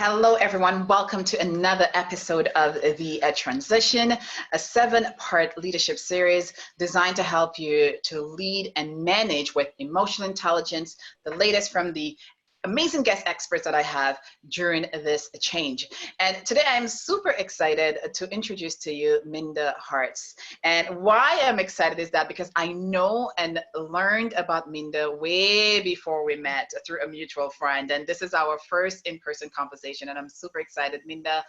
Hello, everyone. Welcome to another episode of The Transition, a 7-part leadership series designed to help you to lead and manage with emotional intelligence, the latest from the amazing guest experts that I have during this change. And today I'm super excited to introduce to you Minda Harts. And why I'm excited is that because I know and learned about Minda way before we met through a mutual friend. And this is our first in-person conversation and I'm super excited. Minda,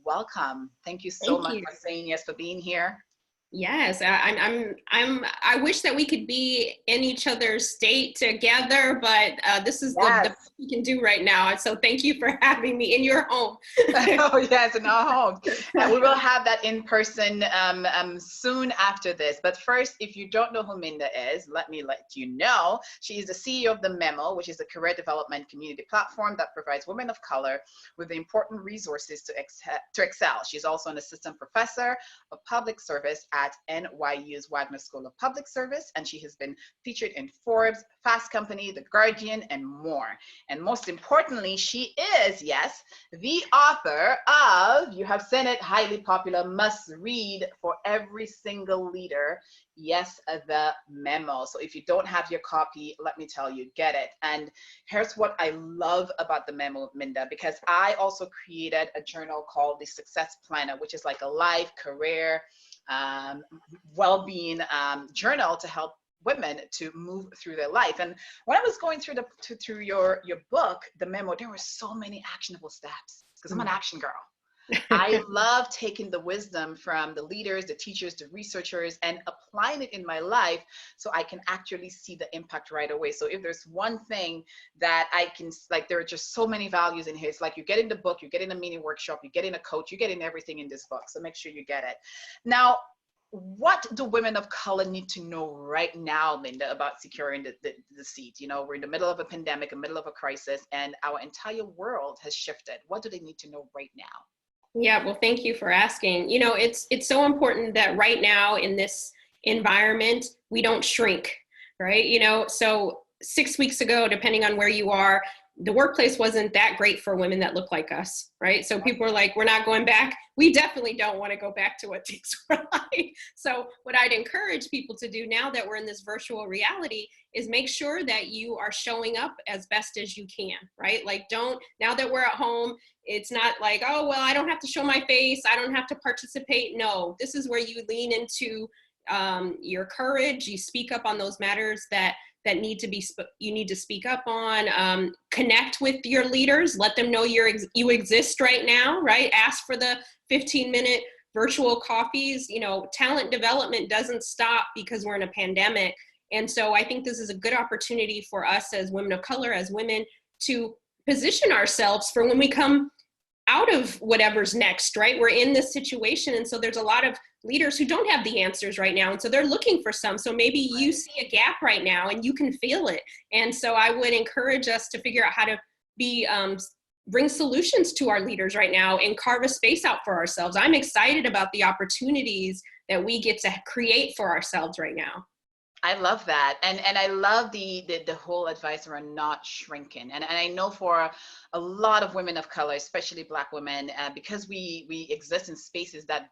welcome. Thank you so much for saying yes, for being here. Yes, I wish that we could be in each other's state together, but this is the best we can do right now. And so thank you for having me in your home. Oh yes, in our home. We will have that in person soon after this. But first, if you don't know who Minda is, let me let you know. She is the CEO of the Memo, which is a career development community platform that provides women of color with the important resources to excel. She's also an assistant professor of public service at NYU's Wagner School of Public Service, and she has been featured in Forbes, Fast Company, The Guardian, and more. And most importantly, she is, yes, the author of, you have seen it, highly popular must-read for every single leader, yes, the Memo. So if you don't have your copy, let me tell you, get it. And here's what I love about the Memo, Minda, because I also created a journal called the Success Planner, which is like a life, career, well-being journal to help women to move through their life. And when I was going through through your book, the Memo, there were so many actionable steps because I'm an action girl. I love taking the wisdom from the leaders, the teachers, the researchers, and applying it in my life so I can actually see the impact right away. So if there's one thing that I can, like, there are just so many values in here. It's like you get in the book, you get in a mini workshop, you get in a coach, you get in everything in this book. So make sure you get it. Now, what do women of color need to know right now, Minda, about securing the seat? You know, we're in the middle of a pandemic, in the middle of a crisis, and our entire world has shifted. What do they need to know right now? Yeah, well, thank you for asking. You know, it's so important that right now in this environment, we don't shrink, right? You know, so 6 weeks ago, depending on where you are, the workplace wasn't that great for women that look like us, right? So people are like, we're not going back. We definitely don't want to go back to what things were like. So what I'd encourage people to do now that we're in this virtual reality is make sure that you are showing up as best as you can, right? Like now that we're at home, it's not like, oh, well, I don't have to show my face. I don't have to participate. No, this is where you lean into your courage. You speak up on those matters that you need to speak up on, connect with your leaders, let them know you exist right now, right? Ask for the 15-minute virtual coffees. You know, talent development doesn't stop because we're in a pandemic. And so I think this is a good opportunity for us as women of color, as women, to position ourselves for when we come out of whatever's next, right? We're in this situation. And so there's a lot of leaders who don't have the answers right now. And so they're looking for some. So maybe you see a gap right now and you can feel it. And so I would encourage us to figure out how to bring solutions to our leaders right now and carve a space out for ourselves. I'm excited about the opportunities that we get to create for ourselves right now. I love that. And I love the whole advice around not shrinking. And I know for a lot of women of color, especially Black women, because we exist in spaces that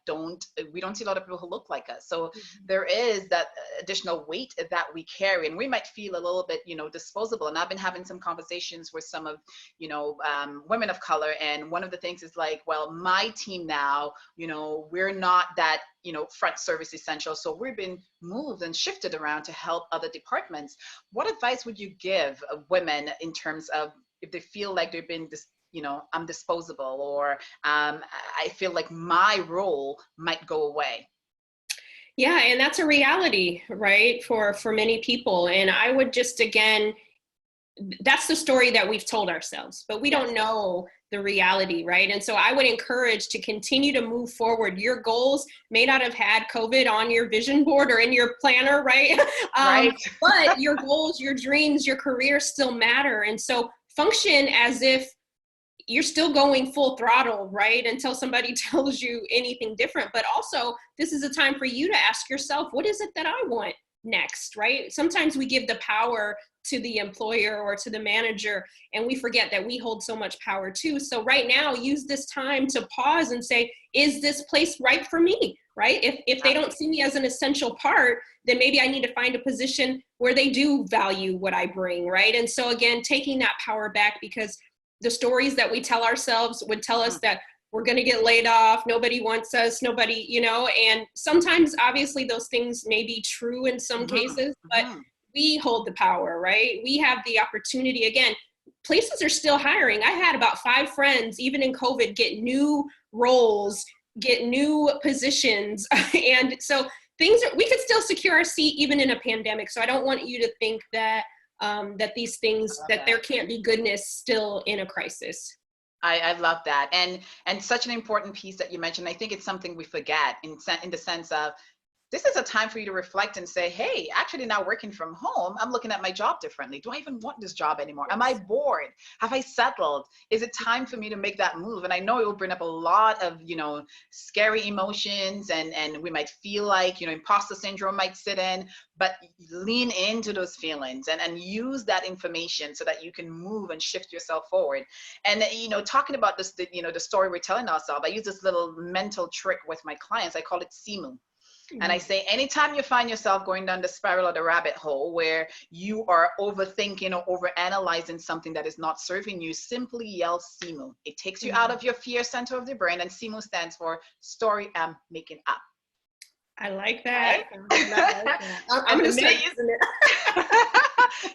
we don't see a lot of people who look like us. So there is that additional weight that we carry, and we might feel a little bit, you know, disposable. And I've been having some conversations with some of, you know, women of color. And one of the things is like, well, my team now, you know, we're not that, you know, front service essential. So we've been moved and shifted around to help other departments. What advice would you give women in terms of if they feel like they've been you know, I'm disposable, or I feel like my role might go away? Yeah, and that's a reality, right, for many people. And I would just, again, that's the story that we've told ourselves, but we don't know the reality, right? And so I would encourage to continue to move forward. Your goals may not have had COVID on your vision board or in your planner, right? Right. But your goals, your dreams, your career still matter. And so function as if you're still going full throttle, right? Until somebody tells you anything different. But also, this is a time for you to ask yourself, what is it that I want? next, right? Sometimes we give the power to the employer or to the manager, and we forget that we hold so much power too. So right now, use this time to pause and say, is this place right for me, right? If they don't see me as an essential part, then maybe I need to find a position where they do value what I bring, right? And so again, taking that power back, because the stories that we tell ourselves would tell us that we're going to get laid off, nobody wants us, nobody, you know, and sometimes obviously those things may be true in some cases, but we hold the power, right? We have the opportunity. Again, places are still hiring. I had about 5 friends, even in COVID, get new roles, get new positions. And so things are, we could still secure our seat even in a pandemic. So I don't want you to think that that these things, that there can't be goodness still in a crisis. I love that. And such an important piece that you mentioned. I think it's something we forget in the sense of, this is a time for you to reflect and say, hey, actually now working from home, I'm looking at my job differently. Do I even want this job anymore? Am I bored? Have I settled? Is it time for me to make that move? And I know it will bring up a lot of, you know, scary emotions, and we might feel like, you know, imposter syndrome might sit in, but lean into those feelings and use that information so that you can move and shift yourself forward. And, you know, talking about this, you know, the story we're telling ourselves, I use this little mental trick with my clients. I call it SIMU. And I say, anytime you find yourself going down the spiral or the rabbit hole where you are overthinking or overanalyzing something that is not serving you, simply yell SIMU. It takes you out of your fear center of the brain, and SIMU stands for story I'm making up. I like that. Right? I'm going to start using it.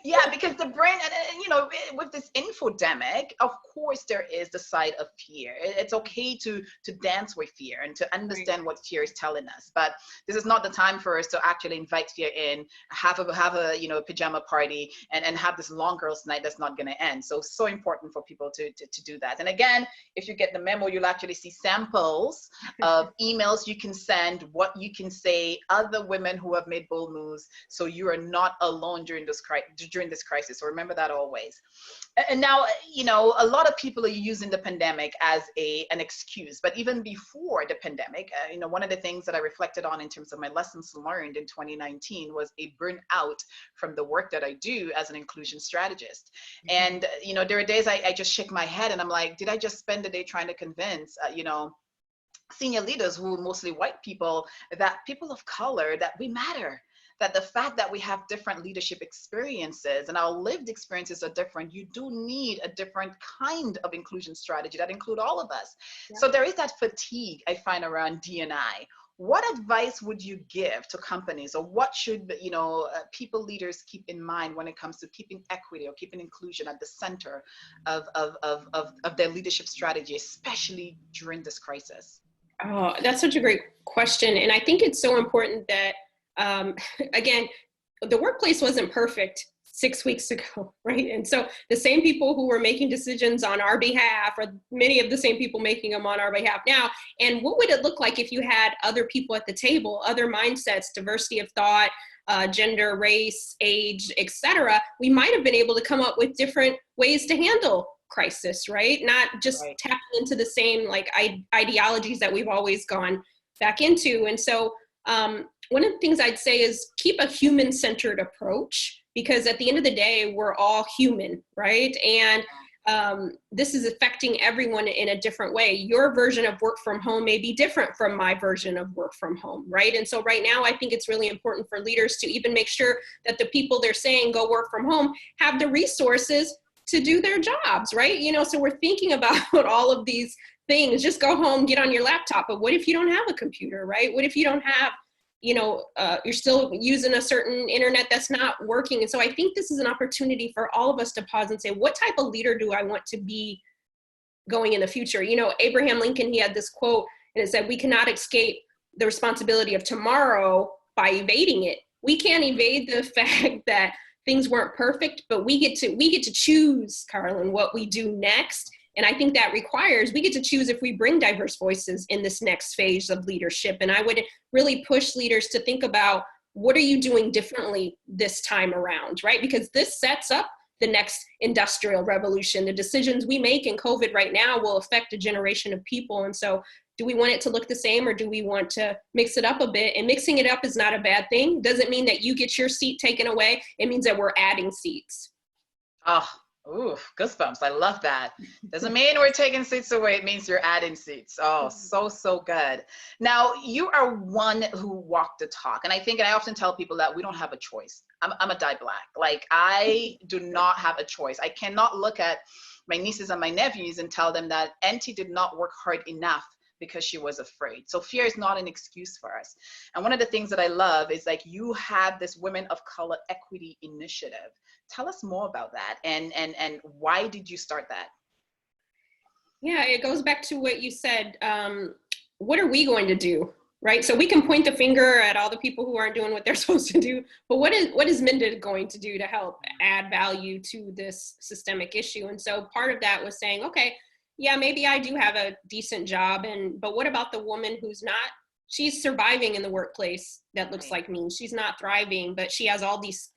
Yeah, because the brain, and you know, with this infodemic, of course there is the side of fear. It's okay to dance with fear and to understand what fear is telling us, but this is not the time for us to actually invite fear in, have a you know, pajama party and have this long girls night that's not going to end. So important for people to do that. And again, if you get the memo, you'll actually see samples of emails you can send, what you can say, other women who have made bold moves, so you are not alone during this crisis. So remember that always. And now, you know, a lot of people are using the pandemic as an excuse, but even before the pandemic, you know, one of the things that I reflected on in terms of my lessons learned in 2019 was a burnout from the work that I do as an inclusion strategist. And, you know, there are days I just shake my head and I'm like, did I just spend the day trying to convince, you know, senior leaders who are mostly white people, that people of color, that we matter, that the fact that we have different leadership experiences and our lived experiences are different, you do need a different kind of inclusion strategy that include all of us. Yeah. So there is that fatigue I find around D&I. What advice would you give to companies, or what should, you know, people leaders keep in mind when it comes to keeping equity or keeping inclusion at the center of their leadership strategy, especially during this crisis? Oh, that's such a great question. And I think it's so important that, again, the workplace wasn't perfect 6 weeks ago, right? And so the same people who were making decisions on our behalf are many of the same people making them on our behalf now. And what would it look like if you had other people at the table, other mindsets, diversity of thought, gender, race, age, etc.? We might have been able to come up with different ways to handle crisis, right? Not just tapping into the same like ideologies that we've always gone back into. And so one of the things I'd say is keep a human-centered approach, because at the end of the day, we're all human, right? And this is affecting everyone in a different way. Your version of work from home may be different from my version of work from home, right? And so right now, I think it's really important for leaders to even make sure that the people they're saying go work from home have the resources to do their jobs, right? You know, so we're thinking about all of these things. Just go home, get on your laptop. But what if you don't have a computer, right? What if you don't have, you know, you're still using a certain internet that's not working? And so I think this is an opportunity for all of us to pause and say, what type of leader do I want to be going in the future? You know, Abraham Lincoln, he had this quote, and it said, we cannot escape the responsibility of tomorrow by evading it. We can't evade the fact that things weren't perfect, but we get to choose, Carlin, what we do next. And I think that requires, we get to choose if we bring diverse voices in this next phase of leadership. And I would really push leaders to think about, what are you doing differently this time around, right? Because this sets up the next industrial revolution. The decisions we make in COVID right now will affect a generation of people. And so do we want it to look the same, or do we want to mix it up a bit? And mixing it up is not a bad thing. Doesn't mean that you get your seat taken away. It means that we're adding seats. Oh, ooh, goosebumps. I love that. Doesn't mean we're taking seats away. It means you're adding seats. Oh, so good. Now, you are one who walked the talk. And I often tell people that we don't have a choice. I'm a dyed black. Like, I do not have a choice. I cannot look at my nieces and my nephews and tell them that Auntie did not work hard enough because she was afraid. So fear is not an excuse for us. And one of the things that I love is, like, you have this Women of Color Equity Initiative. Tell us more about that, and why did you start that? Yeah, it goes back to what you said. What are we going to do, right? So we can point the finger at all the people who aren't doing what they're supposed to do, but what is Minda going to do to help add value to this systemic issue? And so part of that was saying, okay, yeah, maybe I do have a decent job, but what about the woman who's not? She's surviving in the workplace that looks like me. She's not thriving, but she has all these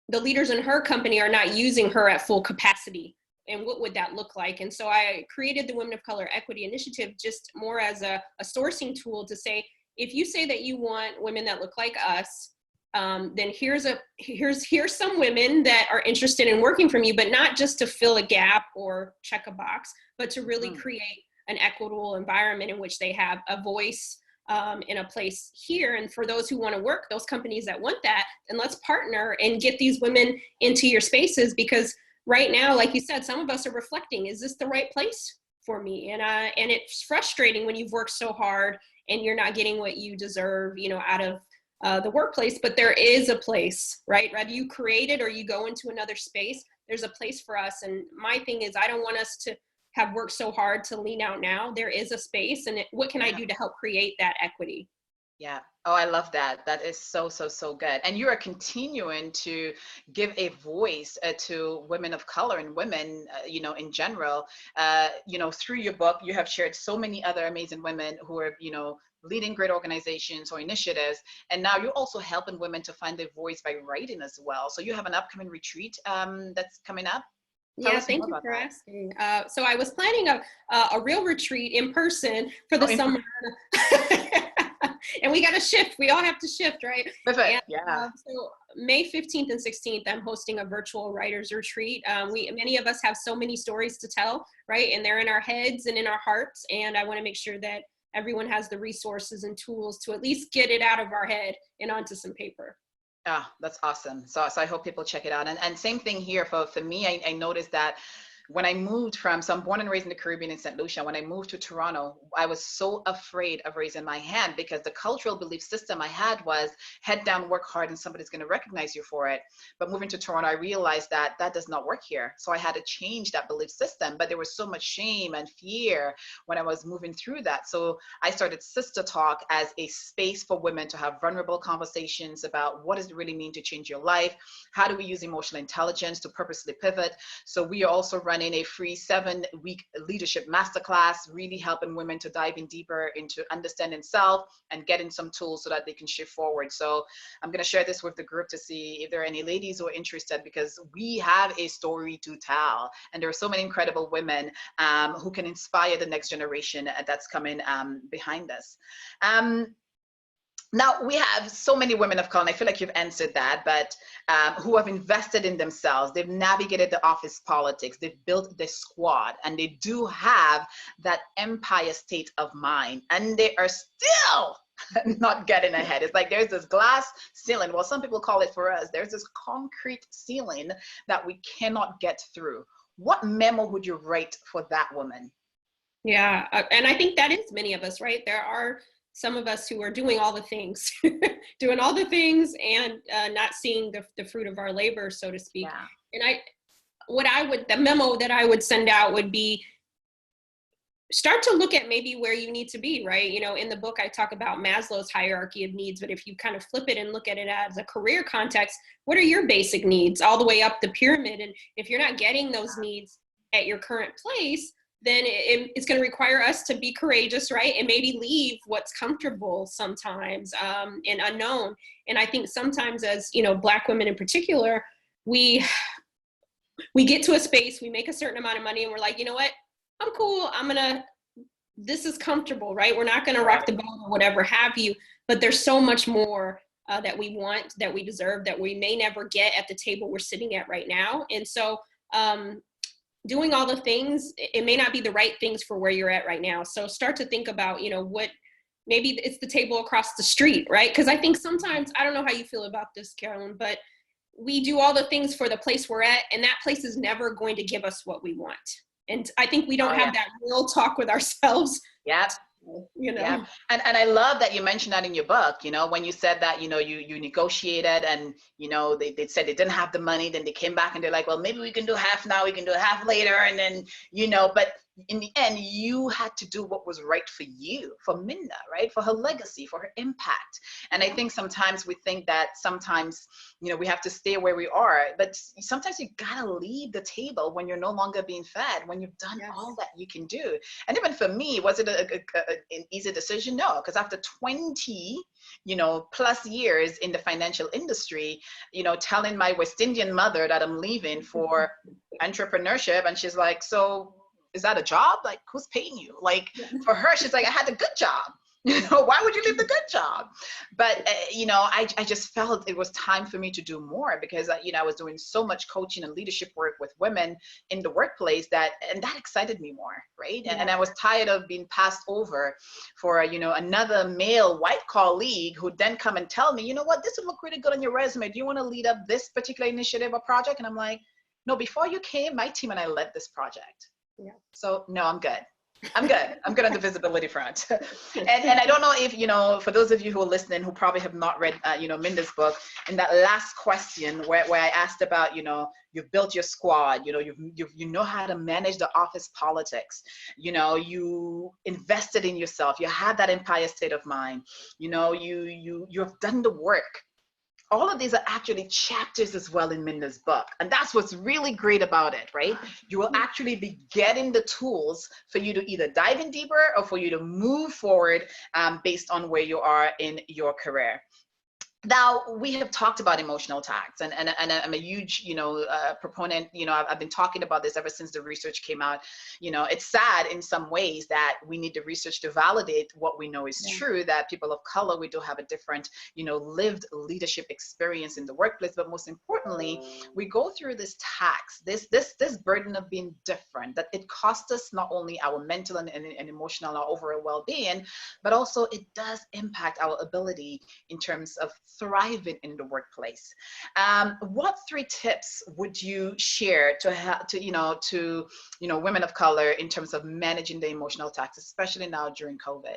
the leaders in her company are not using her at full capacity. And what would that look like? And so I created the Women of Color Equity Initiative just more as a sourcing tool to say, if you say that you want women that look like us, then here's some women that are interested in working from you, but not just to fill a gap or check a box, but to really create an equitable environment in which they have a voice in a place here. And for those who want to work, those companies that want that, then let's partner and get these women into your spaces, because right now, like you said, some of us are reflecting, is this the right place for me? And it's frustrating when you've worked so hard and you're not getting what you deserve, out of the workplace, but there is a place, right? Whether you create it or you go into another space, there's a place for us. And my thing is, I don't want us to have worked so hard to lean out now. There is a space, and what can I do to help create that equity? Yeah. Oh, I love that. That is so good. And you are continuing to give a voice to women of color and women, in general. Through your book, you have shared so many other amazing women who are, leading great organizations or initiatives. And now you're also helping women to find their voice by writing as well. So you have an upcoming retreat that's coming up. Yeah, thank you for asking. So I was planning a real retreat in person for the summer. And we got to shift. We all have to shift, right? Perfect. Yeah. So May 15th and 16th, I'm hosting a virtual writers retreat. Many of us have so many stories to tell, right? And they're in our heads and in our hearts. And I want to make sure that everyone has the resources and tools to at least get it out of our head and onto some paper. Ah, that's awesome. So I hope people check it out. And same thing here for me. I noticed that when I moved so I'm born and raised in the Caribbean in St. Lucia. When I moved to Toronto, I was so afraid of raising my hand, because the cultural belief system I had was head down, work hard, and somebody's going to recognize you for it. But moving to Toronto, I realized that does not work here. So I had to change that belief system. But there was so much shame and fear when I was moving through that. So I started Sister Talk as a space for women to have vulnerable conversations about what does it really mean to change your life? How do we use emotional intelligence to purposely pivot? So we are also running a free 7-week leadership masterclass, really helping women to dive in deeper into understanding self and getting some tools so that they can shift forward. So I'm going to share this with the group to see if there are any ladies who are interested, because we have a story to tell. And there are so many incredible women who can inspire the next generation that's coming behind us. Now, we have so many women of color, and I feel like you've answered that, but who have invested in themselves. They've navigated the office politics. They've built their squad, and they do have that empire state of mind, and they are still not getting ahead. It's like there's this glass ceiling. Well, some people call it, for us, there's this concrete ceiling that we cannot get through. What memo would you write for that woman? Yeah, and I think that is many of us, right? There are some of us who are doing all the things, and not seeing the fruit of our labor, so to speak. Yeah. And the memo that I would send out would be, start to look at maybe where you need to be, right? In the book, I talk about Maslow's hierarchy of needs, but if you kind of flip it and look at it as a career context, what are your basic needs all the way up the pyramid? And if you're not getting those needs at your current place, then it's going to require us to be courageous, right? And maybe leave what's comfortable sometimes and unknown. And I think sometimes as, Black women in particular, we we get to a space, we make a certain amount of money, and we're like, you know what, I'm cool. This is comfortable, right? We're not gonna rock the boat or whatever have you, but there's so much more that we want, that we deserve, that we may never get at the table we're sitting at right now. And so doing all the things, it may not be the right things for where you're at right now. So start to think about, maybe it's the table across the street, right? Because I think sometimes, I don't know how you feel about this, Carolyn, but we do all the things for the place we're at, and that place is never going to give us what we want. And I think we don't have that real talk with ourselves. Yeah. Yeah. And I love that you mentioned that in your book, when you said that, you negotiated and, they said they didn't have the money, then they came back and they're like, well, maybe we can do half now, we can do half later. And then, but in the end, you had to do what was right for you, for Minda, right? For her legacy, for her impact. And I think sometimes we think that sometimes, we have to stay where we are, but sometimes you gotta leave the table when you're no longer being fed, when you've done all that you can do. And even for me, was it an easy decision? No, because after 20, plus years in the financial industry, telling my West Indian mother that I'm leaving for entrepreneurship, and she's like, so is that a job? Like, who's paying you? Like, for her, she's like, I had a good job. Why would you leave the good job? But, I just felt it was time for me to do more because, I was doing so much coaching and leadership work with women in the workplace that excited me more, right? And I was tired of being passed over for, another male white colleague who then come and tell me, you know what, this would look really good on your resume. Do you want to lead up this particular initiative or project? And I'm like, no, before you came, my team and I led this project. Yeah. So no, I'm good. I'm good on the visibility front. And I don't know if, for those of you who are listening, who probably have not read, Minda's book, in that last question where I asked about, you've built your squad, you know how to manage the office politics, you invested in yourself, you had that empire state of mind, you've done the work. All of these are actually chapters as well in Minda's book. And that's what's really great about it, right? You will actually be getting the tools for you to either dive in deeper or for you to move forward based on where you are in your career. Now, we have talked about emotional tax, and I'm a huge, proponent. I've been talking about this ever since the research came out. It's sad in some ways that we need the research to validate what we know is true, that people of color, we do have a different, lived leadership experience in the workplace. But most importantly, we go through this tax, this burden of being different, that it costs us not only our mental and emotional or overall well-being, but also it does impact our ability in terms of thriving in the workplace. What 3 tips would you share to women of color in terms of managing the emotional tax, especially now during COVID?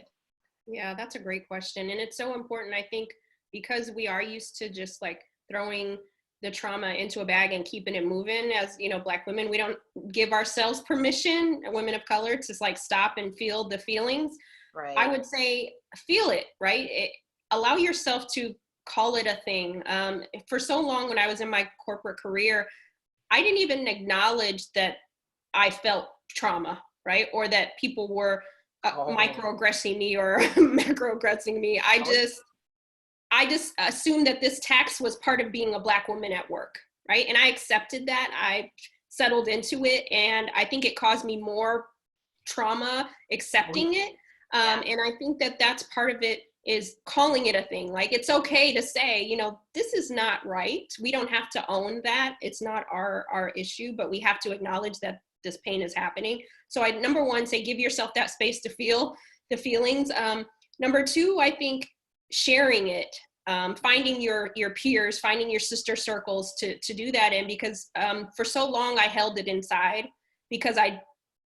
Yeah, that's a great question. And it's so important, I think, because we are used to just like throwing the trauma into a bag and keeping it moving. As Black women, we don't give ourselves permission, women of color, to like stop and feel the feelings. Right. I would say feel it, right? Allow yourself to call it a thing. For so long when I was in my corporate career, I didn't even acknowledge that I felt trauma, right? Or that people were microaggressing me or macroaggressing me. I just assumed that this tax was part of being a Black woman at work, right? And I accepted that. I settled into it, and I think it caused me more trauma accepting it. And I think that that's part of it, is calling it a thing. Like, it's okay to say, this is not right. We don't have to own that. It's not our issue, but we have to acknowledge that this pain is happening. So I, number 1, say, give yourself that space to feel the feelings. Number 2, I think sharing it, finding your peers, finding your sister circles to do that in, because for so long I held it inside because I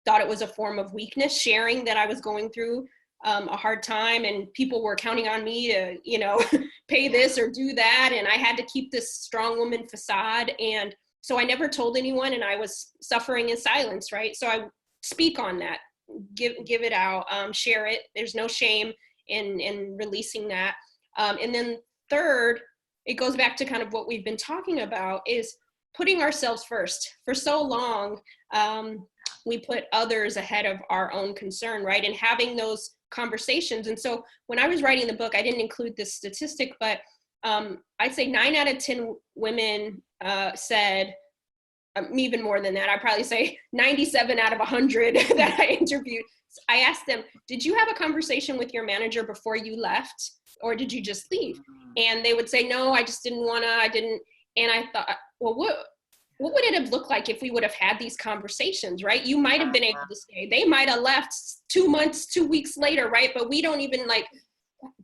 thought it was a form of weakness, sharing that I was going through a hard time, and people were counting on me to, pay this or do that. And I had to keep this strong woman facade. And so I never told anyone, and I was suffering in silence, right? So I speak on that, give it out, share it. There's no shame in releasing that. And then 3rd, it goes back to kind of what we've been talking about, is putting ourselves first. For so long, we put others ahead of our own concern, right? And having those conversations. And so when I was writing the book, I didn't include this statistic, but I'd say 9 out of 10 women said even more than that, I'd probably say 97 out of 100 that I interviewed, I asked them, did you have a conversation with your manager before you left, or did you just leave? And they would say, no, I just didn't wanna, I didn't. And I thought, well, what would it have looked like if we would have had these conversations, right? You might have been able to stay. They might have left 2 months, 2 weeks later, right? But we don't even like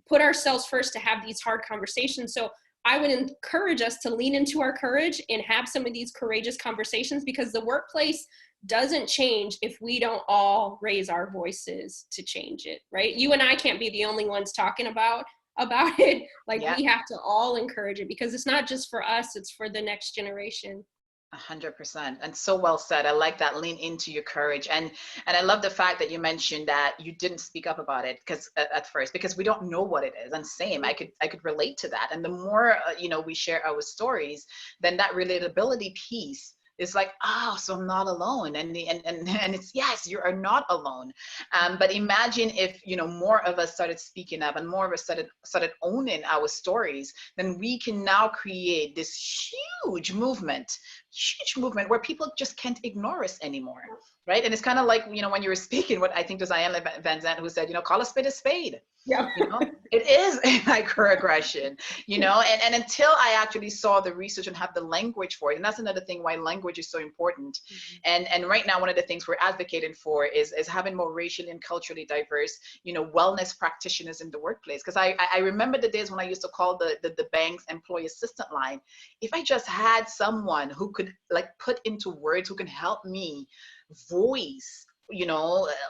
put ourselves first to have these hard conversations. So I would encourage us to lean into our courage and have some of these courageous conversations, because the workplace doesn't change if we don't all raise our voices to change it, right? You and I can't be the only ones talking about it. Like, we have to all encourage it, because it's not just for us, it's for the next generation. 100%. And so well said. I like that. Lean into your courage. And I love the fact that you mentioned that you didn't speak up about it because at first, because we don't know what it is. And same, I could relate to that. And the more, we share our stories, then that relatability piece is like, oh, so I'm not alone. And it's, yes, you are not alone. But imagine if, more of us started speaking up and more of us started owning our stories, then we can now create this huge movement where people just can't ignore us anymore, right? And it's kind of like, when you were speaking, what I think it was Diane Van Zandt who said, call a spade a spade. Yeah. It is a microaggression, and until I actually saw the research and have the language for it, and that's another thing why language is so important. And right now, one of the things we're advocating for is having more racially and culturally diverse, wellness practitioners in the workplace. Because I remember the days when I used to call the bank's employee assistant line. If I just had someone who could put into words, who can help me voice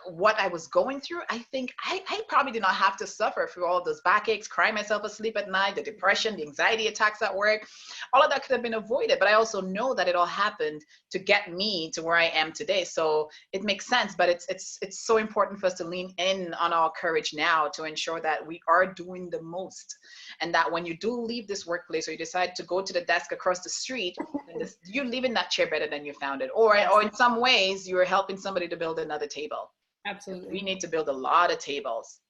what I was going through, I think I probably did not have to suffer through all those backaches, cry myself asleep at night, the depression, the anxiety attacks at work. All of that could have been avoided. But I also know that it all happened to get me to where I am today. So it makes sense. But it's so important for us to lean in on our courage now to ensure that we are doing the most. And that when you do leave this workplace, or you decide to go to the desk across the street, you're leaving that chair better than you found it. Or in some ways, you're helping somebody to build another table. Absolutely. We need to build a lot of tables.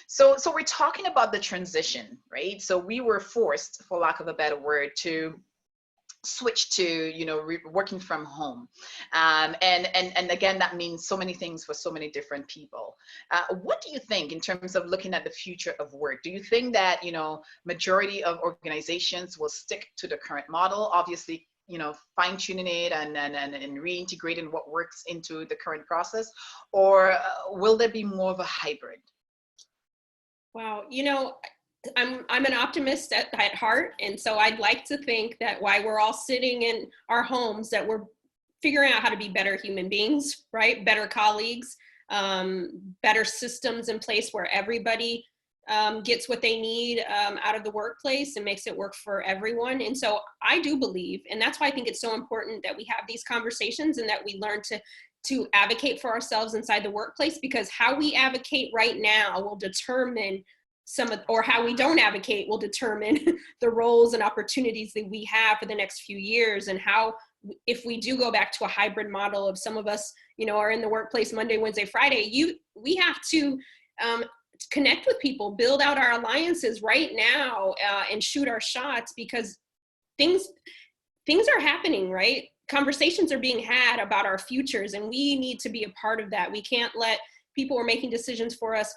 So we're talking about the transition, right? So we were forced, for lack of a better word, to switch to working from home, and again, that means so many things for so many different people. What do you think in terms of looking at the future of work? Do you think that majority of organizations will stick to the current model, obviously fine-tuning it and reintegrating what works into the current process, or will there be more of a hybrid? Wow, I'm an optimist at heart, and so I'd like to think that while we're all sitting in our homes, that we're figuring out how to be better human beings, right? Better colleagues, better systems in place where everybody gets what they need out of the workplace and makes it work for everyone. And so I do believe, and that's why I think it's so important that we have these conversations and that we learn to advocate for ourselves inside the workplace, because how we advocate right now will determine or how we don't advocate will determine the roles and opportunities that we have for the next few years, and how, if we do go back to a hybrid model of some of us, are in the workplace Monday, Wednesday, Friday, we have to connect with people, build out our alliances right now, and shoot our shots, because things are happening, right? Conversations are being had about our futures, and we need to be a part of that. We can't let people who are making decisions for us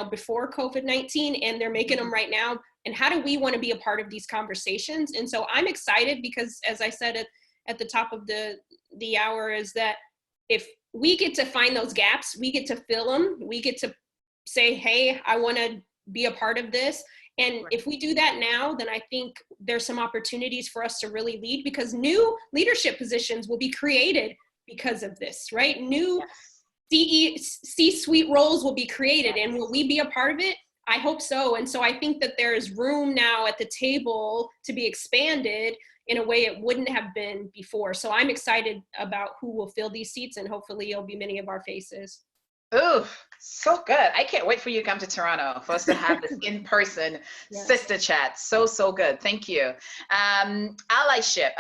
before COVID-19, and they're making them right now. And how do we want to be a part of these conversations? And so I'm excited because, as I said at the top of the hour, is that if we get to find those gaps, we get to fill them, we get to say, hey, I want to be a part of this. And if we do that now, then I think there's some opportunities for us to really lead, because new leadership positions will be created because of this, right? New C-suite roles will be created, and will we be a part of it? I hope so. And so I think that there is room now at the table to be expanded in a way it wouldn't have been before. So I'm excited about who will fill these seats, and hopefully it'll be many of our faces. Oh, so good. I can't wait for you to come to Toronto for us to have this in-person sister chat. So good. Thank you. Allyship,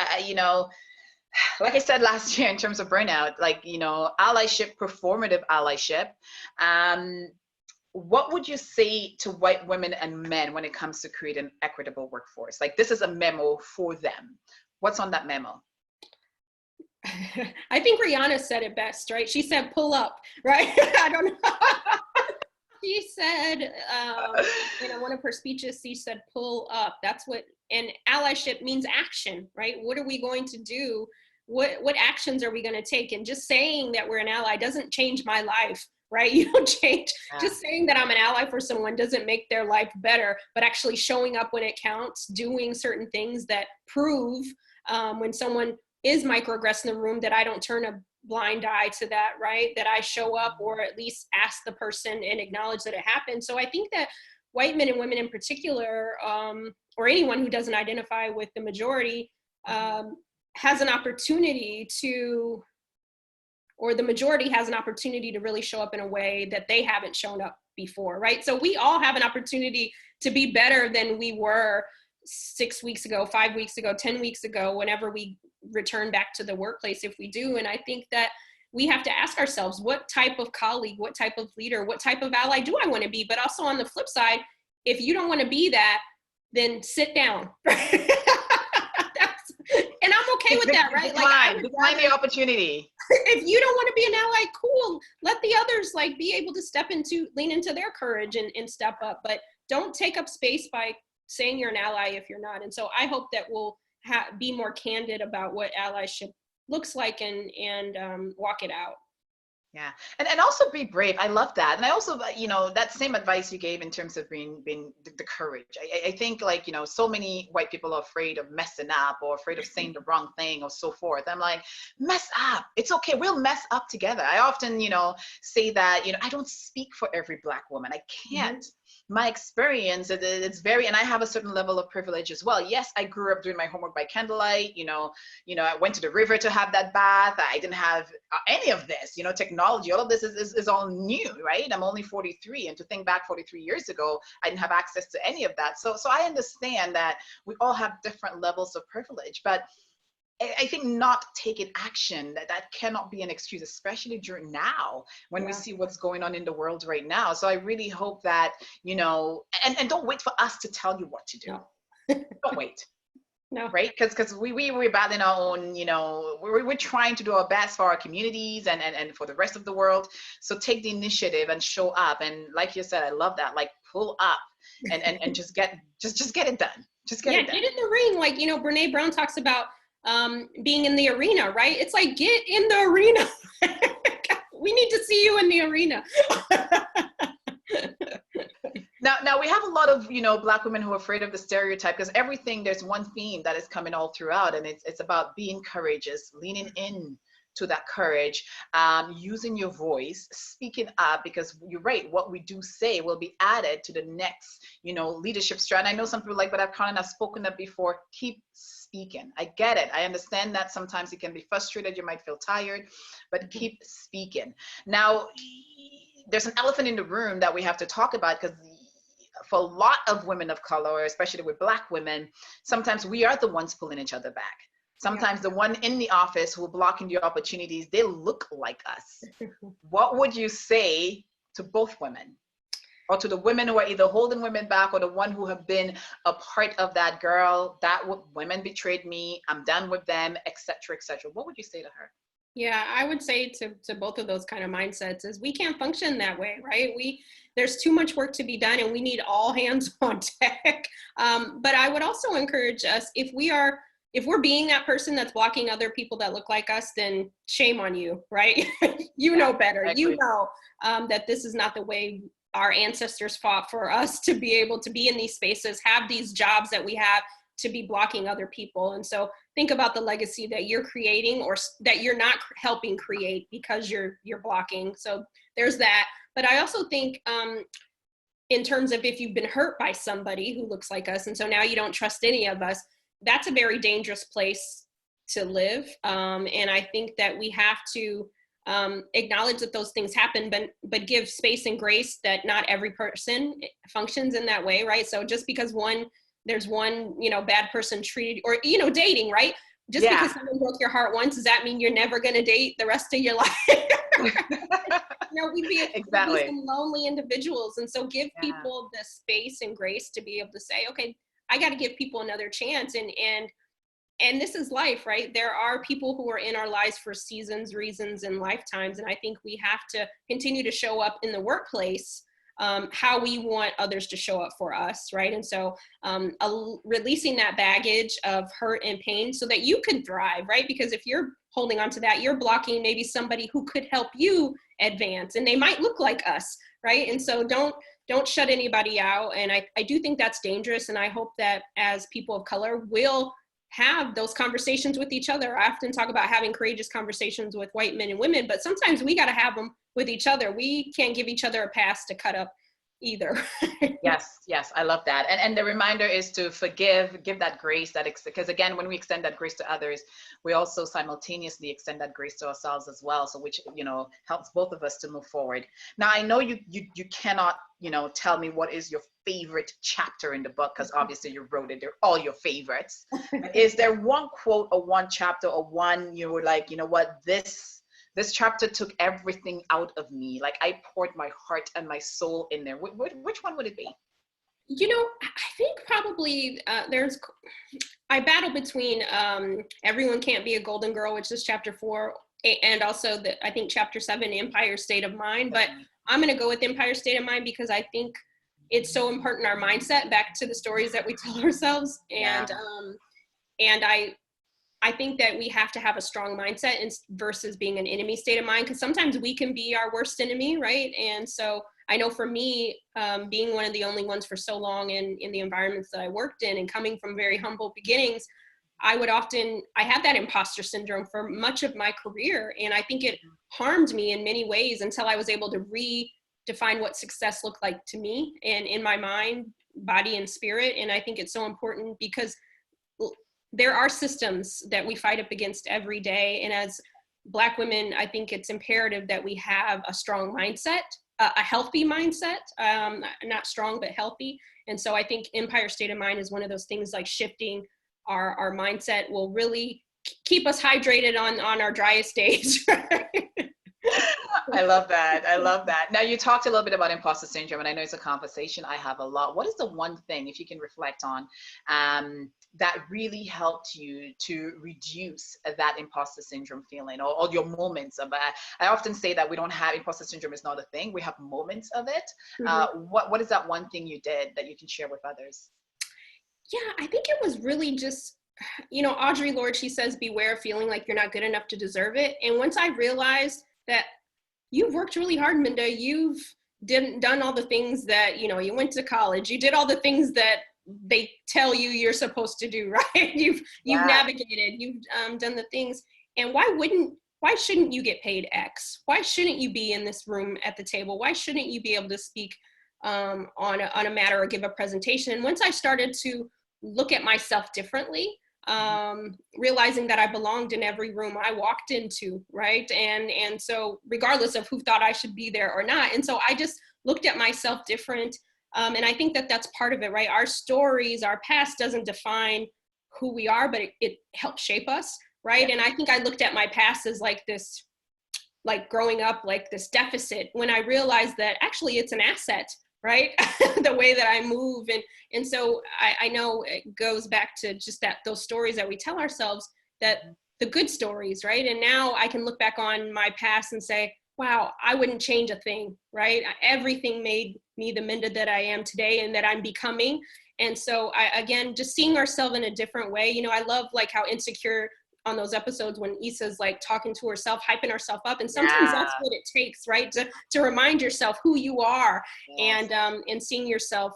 like I said last year in terms of burnout, allyship, performative allyship. What would you say to white women and men when it comes to creating an equitable workforce? Like, this is a memo for them. What's on that memo? I think Rihanna said it best, right? She said, pull up, right? I don't know. She said, in one of her speeches, she said, pull up. That's what, and allyship means action, right? What are we going to do? What actions are we going to take? And just saying that we're an ally doesn't change my life, right? You don't change, just saying that I'm an ally for someone doesn't make their life better, but actually showing up when it counts, doing certain things that prove when someone is microaggressing in the room, that I don't turn a blind eye to that, right? That I show up, or at least ask the person and acknowledge that it happened. So I think that white men and women in particular, or anyone who doesn't identify with the majority, has an opportunity to, or the majority has an opportunity to really show up in a way that they haven't shown up before, right? So we all have an opportunity to be better than we were 6 weeks ago, 5 weeks ago, 10 weeks ago, whenever we return back to the workplace, if we do. And I think that we have to ask ourselves, what type of colleague, what type of leader, what type of ally do I want to be? But also on the flip side, if you don't want to be that, then sit down. And I'm okay with that, right? Decline the opportunity. If you don't want to be an ally, cool. Let the others be able to lean into their courage and step up. But don't take up space by saying you're an ally if you're not. And so I hope that we'll be more candid about what allyship looks like and walk it out. Yeah. And also be brave. I love that. And I also, that same advice you gave in terms of being the courage. I think so many white people are afraid of messing up or afraid of saying the wrong thing or so forth. I'm like, mess up. It's okay. We'll mess up together. I often, say that, I don't speak for every Black woman. I can't. Mm-hmm. My experience, it's very, and I have a certain level of privilege as well. Yes, I grew up doing my homework by candlelight. I went to the river to have that bath. I didn't have any of this, technology. All of this is all new, right? I'm only 43, and to think back 43 years ago, I didn't have access to any of that. So I understand that we all have different levels of privilege, but I think not taking action, that cannot be an excuse, especially during now when we see what's going on in the world right now. So I really hope that, and don't wait for us to tell you what to do. No. Don't wait. No. Right? Because we're battling our own, we're trying to do our best for our communities and for the rest of the world. So take the initiative and show up. And like you said, I love that, pull up and just get it done. Just get it done. Get in the ring. Brene Brown talks about being in the arena, right? It's get in the arena. We need to see you in the arena. Now we have a lot of, Black women who are afraid of the stereotype, because there's one theme that is coming all throughout, and it's about being courageous, leaning in to that courage, using your voice, speaking up, because you're right, what we do say will be added to the next, leadership strand. I know some people but I've spoken up before. Keep speaking. I get it. I understand that sometimes you can be frustrated, you might feel tired, but keep speaking. Now, there's an elephant in the room that we have to talk about, because for a lot of women of color, especially with Black women, sometimes we are the ones pulling each other back. Sometimes the one in the office who are blocking the opportunities, they look like us. What would you say to both women? Or to the women who are either holding women back, or the one who have been a part of that girl, women betrayed me, I'm done with them, etc., etc. What would you say to her? Yeah, I would say to both of those kind of mindsets is we can't function that way, right? There's too much work to be done, and we need all hands on deck. But I would also encourage us, if we're being that person that's blocking other people that look like us, then shame on you, right? You know better. Exactly. You know that this is not the way our ancestors fought for us to be able to be in these spaces, have these jobs that we have, to be blocking other people. And so think about the legacy that you're creating, or that you're not helping create because you're blocking. So there's that. But I also think in terms of if you've been hurt by somebody who looks like us, and so now you don't trust any of us, that's a very dangerous place to live. And I think that we have to acknowledge that those things happen, but give space and grace that not every person functions in that way, right? So just because there's one, bad person treated, or, dating, right? Just because someone broke your heart once, does that mean you're never going to date the rest of your life? We'd be some lonely individuals. And so give people the space and grace to be able to say, okay, I got to give people another chance. And and this is life, right? There are people who are in our lives for seasons, reasons, and lifetimes. And I think we have to continue to show up in the workplace how we want others to show up for us, right? And so releasing that baggage of hurt and pain so that you can thrive, right? Because if you're holding on to that, you're blocking maybe somebody who could help you advance, and they might look like us, right? And so don't shut anybody out. And I do think that's dangerous. And I hope that as people of color, we'll have those conversations with each other. I often talk about having courageous conversations with white men and women, but sometimes we got to have them with each other. We can't give each other a pass to cut up either. Yes, I love that. And the reminder is to forgive, give that grace, because again, when we extend that grace to others, we also simultaneously extend that grace to ourselves as well. So which, helps both of us to move forward. Now, I know you cannot, tell me what is your favorite chapter in the book, because obviously you wrote it, they're all your favorites. Is there one quote or one chapter or one you were like, you know what, this chapter took everything out of me. Like I poured my heart and my soul in there. Which one would it be? I think probably I battle between Everyone Can't Be a Golden Girl, which is chapter 4, and also I think chapter 7, Empire State of Mind. But I'm going to go with Empire State of Mind because I think it's so important, our mindset, back to the stories that we tell ourselves. And I think that we have to have a strong mindset versus being an enemy state of mind, because sometimes we can be our worst enemy, right? And so I know for me, being one of the only ones for so long in the environments that I worked in and coming from very humble beginnings, I had that imposter syndrome for much of my career. And I think it harmed me in many ways until I was able to redefine what success looked like to me and in my mind, body, and spirit. And I think it's so important because there are systems that we fight up against every day. And as Black women, I think it's imperative that we have a strong mindset, a healthy mindset, not strong, but healthy. And so I think Empire State of Mind is one of those things, like shifting our mindset will really keep us hydrated on our driest days. I love that. Now, you talked a little bit about imposter syndrome, and I know it's a conversation I have a lot. What is the one thing, if you can reflect on, that really helped you to reduce that imposter syndrome feeling, or your moments of it? I often say that we don't have imposter syndrome is not a thing. We have moments of it. What is that one thing you did that you can share with others? Yeah, I think it was really just, Audre Lorde, she says, beware of feeling like you're not good enough to deserve it. And once I realized that you've worked really hard, Minda, you've done all the things that, you went to college, you did all the things that they tell you you're supposed to do, right? You've navigated, you've done the things. And why shouldn't you get paid X? Why shouldn't you be in this room at the table? Why shouldn't you be able to speak on a matter or give a presentation? And once I started to look at myself differently, realizing that I belonged in every room I walked into, right? And so regardless of who thought I should be there or not. And so I just looked at myself different. And I think that that's part of it, right? Our stories, our past doesn't define who we are, but it helps shape us, right? And I think I looked at my past as like this, like growing up, like this deficit, when I realized that actually it's an asset, right? The way that I move. And so I know it goes back to just those stories that we tell ourselves, that the good stories, right? And now I can look back on my past and say, wow, I wouldn't change a thing, right? Everything made me the Minda that I am today and that I'm becoming. And so again, just seeing ourselves in a different way. I love like how Insecure on those episodes when Issa's like talking to herself, hyping herself up. And sometimes that's what it takes, right? To remind yourself who you are, and seeing yourself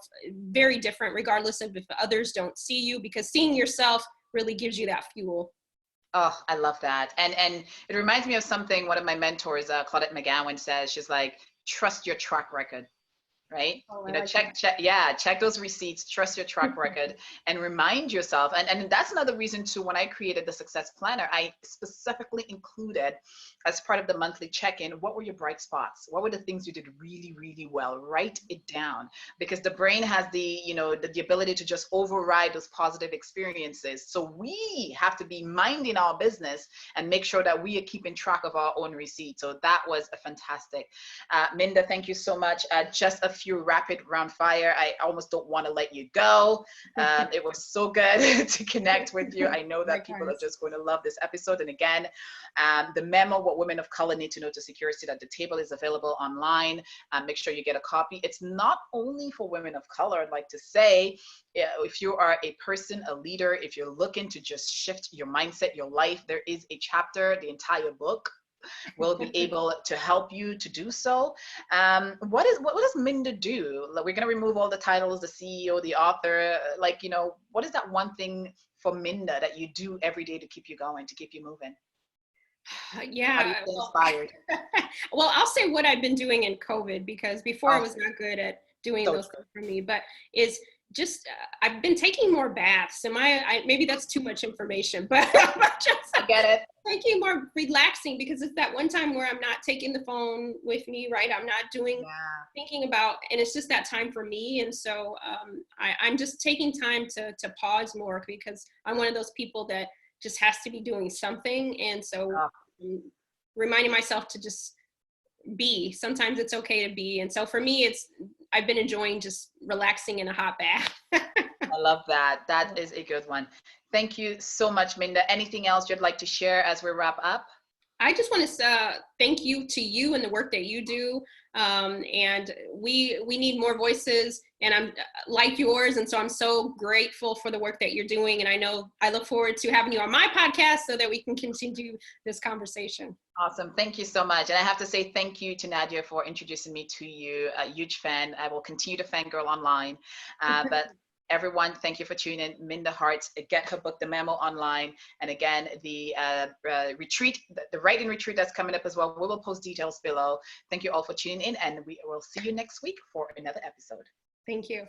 very different, regardless of if others don't see you, because seeing yourself really gives you that fuel. Oh, I love that. And it reminds me of something one of my mentors, Claudette McGowan, says. She's like, trust your track record. Right? Check those receipts, trust your track record, and remind yourself. And that's another reason too, when I created the Success Planner, I specifically included as part of the monthly check-in, what were your bright spots? What were the things you did really, really well? Write it down, because the brain has the ability to just override those positive experiences. So we have to be minding our business and make sure that we are keeping track of our own receipts. So that was a fantastic. Minda, thank you so much. Just a few rapid round fire. I almost don't want to let you go. It was so good to connect with you. I know that people are just going to love this episode. And again, the memo, What Women of Color Need to Know to Secure a Seat at the Table, is available online. Make sure you get a copy. It's not only for women of color. I'd like to say, if you are a person, a leader, if you're looking to just shift your mindset, your life, there is a chapter, the entire book will be able to help you to do so. What does Minda do? Like, we're going to remove all the titles, the CEO, the author, like, you know, what is that one thing for Minda that you do every day to keep you going, to keep you moving? Yeah. How do you stay inspired? Well, I'll say what I've been doing in COVID, because before I was not good at doing those things for me, but is just I've been taking more baths. Maybe that's too much information, but just I get it. taking more relaxing, because it's that one time where I'm not taking the phone with me, right? I'm not doing thinking about, and it's just that time for me. And so I'm just taking time to pause more, because I'm one of those people that just has to be doing something. And so reminding myself to just be. Sometimes it's okay to be. And so for me, I've been enjoying just relaxing in a hot bath. I love that. That is a good one. Thank you so much, Minda. Anything else you'd like to share as we wrap up? I just want to thank you to you and the work that you do. And we need more voices, and I'm like yours. And so I'm so grateful for the work that you're doing. And I look forward to having you on my podcast so that we can continue this conversation. Awesome. Thank you so much. And I have to say thank you to Nadia for introducing me to you. A huge fan. I will continue to fangirl online. But everyone, thank you for tuning in. Minda Harts, get her book, The Memo, online. And again, the retreat, the writing retreat that's coming up as well. We will post details below. Thank you all for tuning in, and we will see you next week for another episode. Thank you.